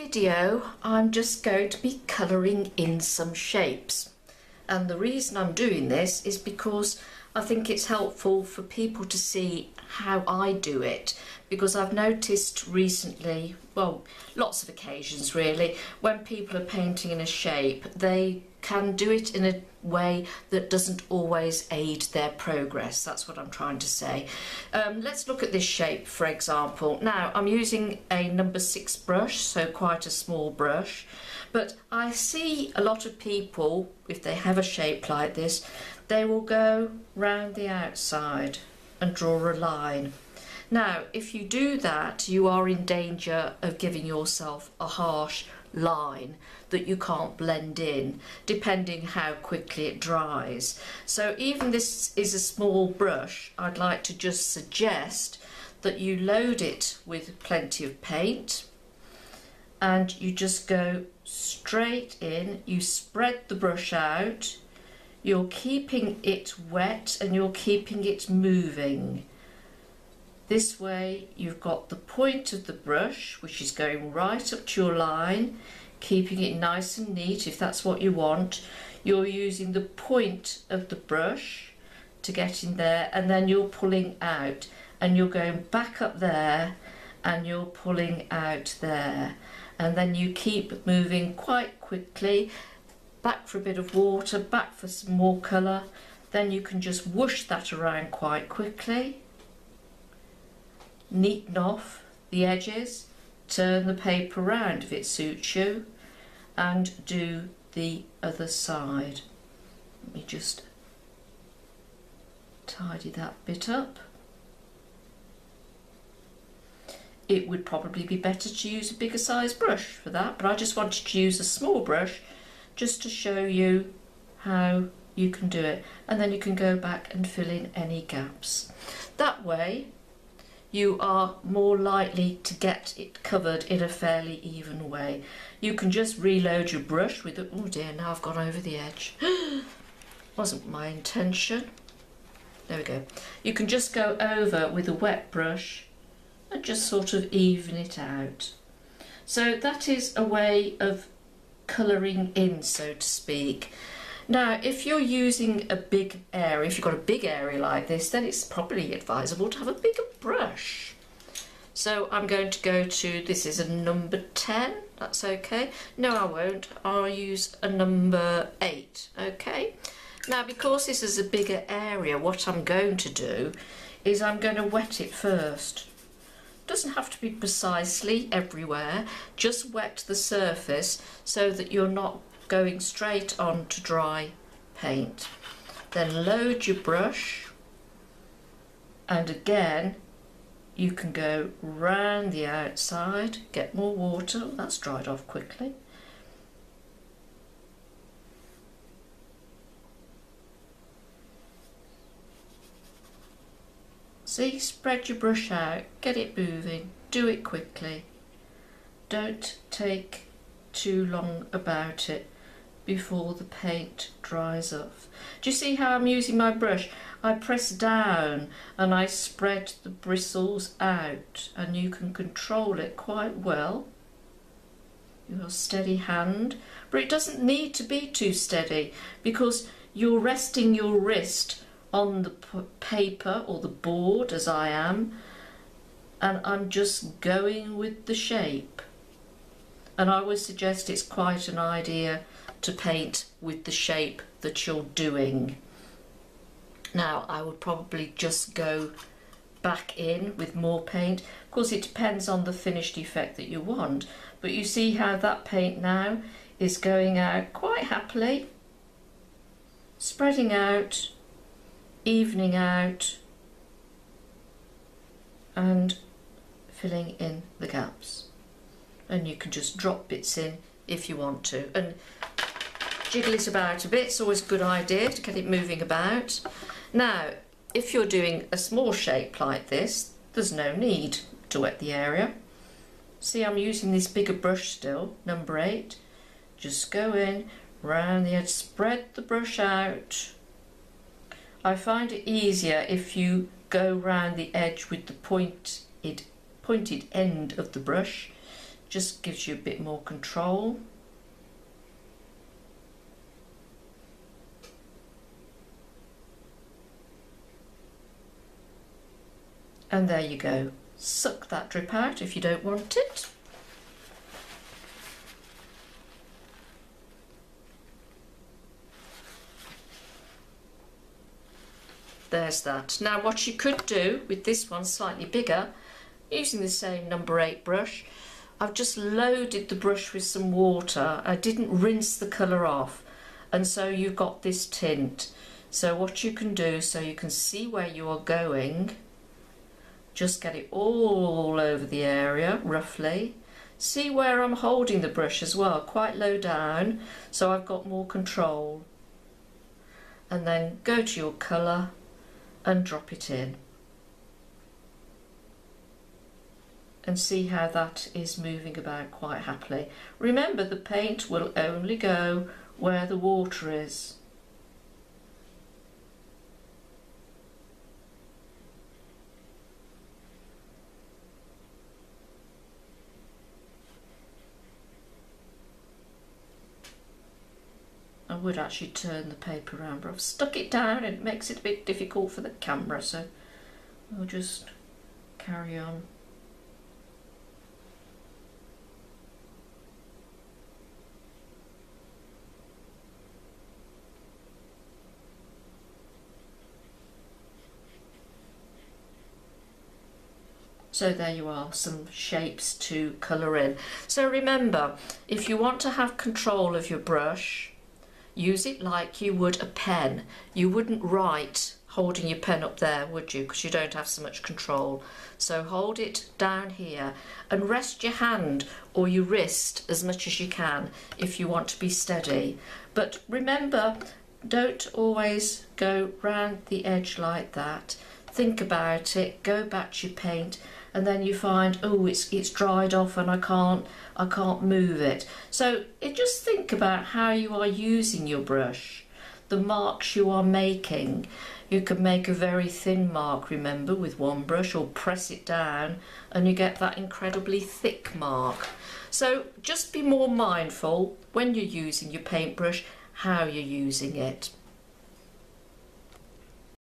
Video I'm just going to be colouring in some shapes, and the reason I'm doing this is because I think it's helpful for people to see how I do it, because I've noticed recently, well, lots of occasions really, when people are painting in a shape they can do it in a way that doesn't always aid their progress. That's what I'm trying to say. Let's look at this shape for example. Now I'm using a number 6 brush, so quite a small brush, but I see a lot of people, if they have a shape like this, they will go round the outside and draw a line. Now if you do that, you are in danger of giving yourself a harsh line that you can't blend in, depending how quickly it dries. So even this is a small brush, I'd like to just suggest that you load it with plenty of paint and you just go straight in. You spread the brush out, you're keeping it wet and you're keeping it moving. This way you've got the point of the brush which is going right up to your line, keeping it nice and neat if that's what you want. You're using the point of the brush to get in there, and then you're pulling out and you're going back up there and you're pulling out there, and then you keep moving quite quickly, back for a bit of water, back for some more colour, then you can just whoosh that around quite quickly, neaten off the edges, turn the paper around if it suits you, and do the other side. Let me just tidy that bit up. It would probably be better to use a bigger size brush for that, but I just wanted to use a small brush just to show you how you can do it, and then you can go back and fill in any gaps. That way you are more likely to get it covered in a fairly even way. You can just reload your brush with it. Oh dear, now I've gone over the edge. Wasn't my intention. There we go. You can just go over with a wet brush and just sort of even it out. So that is a way of colouring in, so to speak. Now if you're using a big area, if you've got a big area like this, then it's probably advisable to have a bigger brush. So I'm going to go to, this is a number 10, that's okay. No I won't, I'll use a number 8, okay. Now because this is a bigger area, what I'm going to do is I'm going to wet it first. Doesn't have to be precisely everywhere, just wet the surface so that you're not going straight on to dry paint. Then load your brush, and again you can go round the outside, get more water. That's dried off quickly. See, spread your brush out, get it moving, do it quickly. Don't take too long about it before the paint dries off. Do you see how I'm using my brush? I press down and I spread the bristles out, and you can control it quite well. Your steady hand, but it doesn't need to be too steady because you're resting your wrist on the paper or the board as I am, and I'm just going with the shape. And I would suggest it's quite an idea to paint with the shape that you're doing. Now I would probably just go back in with more paint. Of course it depends on the finished effect that you want, but you see how that paint now is going out quite happily, spreading out, evening out and filling in the gaps. And you can just drop bits in if you want to and jiggle it about a bit. It's always a good idea to get it moving about. Now if you're doing a small shape like this, there's no need to wet the area. See, I'm using this bigger brush still, number 8. Just go in round the edge, spread the brush out. I find it easier if you go round the edge with the pointed end of the brush, just gives you a bit more control. And there you go. Suck that drip out if you don't want it. There's that. Now what you could do with this one slightly bigger, using the same number 8 brush, I've just loaded the brush with some water. I didn't rinse the colour off, and so you've got this tint. So what you can do, so you can see where you are going, just get it all over the area roughly. See where I'm holding the brush as well, quite low down, so I've got more control. And then go to your colour and drop it in. And see how that is moving about quite happily. Remember, the paint will only go where the water is. I would actually turn the paper around, but I've stuck it down and it makes it a bit difficult for the camera, so I'll just carry on. So there you are, some shapes to colour in. So remember, if you want to have control of your brush, use it like you would a pen. You wouldn't write holding your pen up there, would you? Because you don't have so much control. So hold it down here and rest your hand or your wrist as much as you can if you want to be steady. But remember, don't always go round the edge like that. Think about it, go back to your paint, and then you find, oh, it's dried off and I can't move it. So just think about how you are using your brush, the marks you are making. You can make a very thin mark, remember, with one brush, or press it down and you get that incredibly thick mark. So just be more mindful when you're using your paintbrush how you're using it.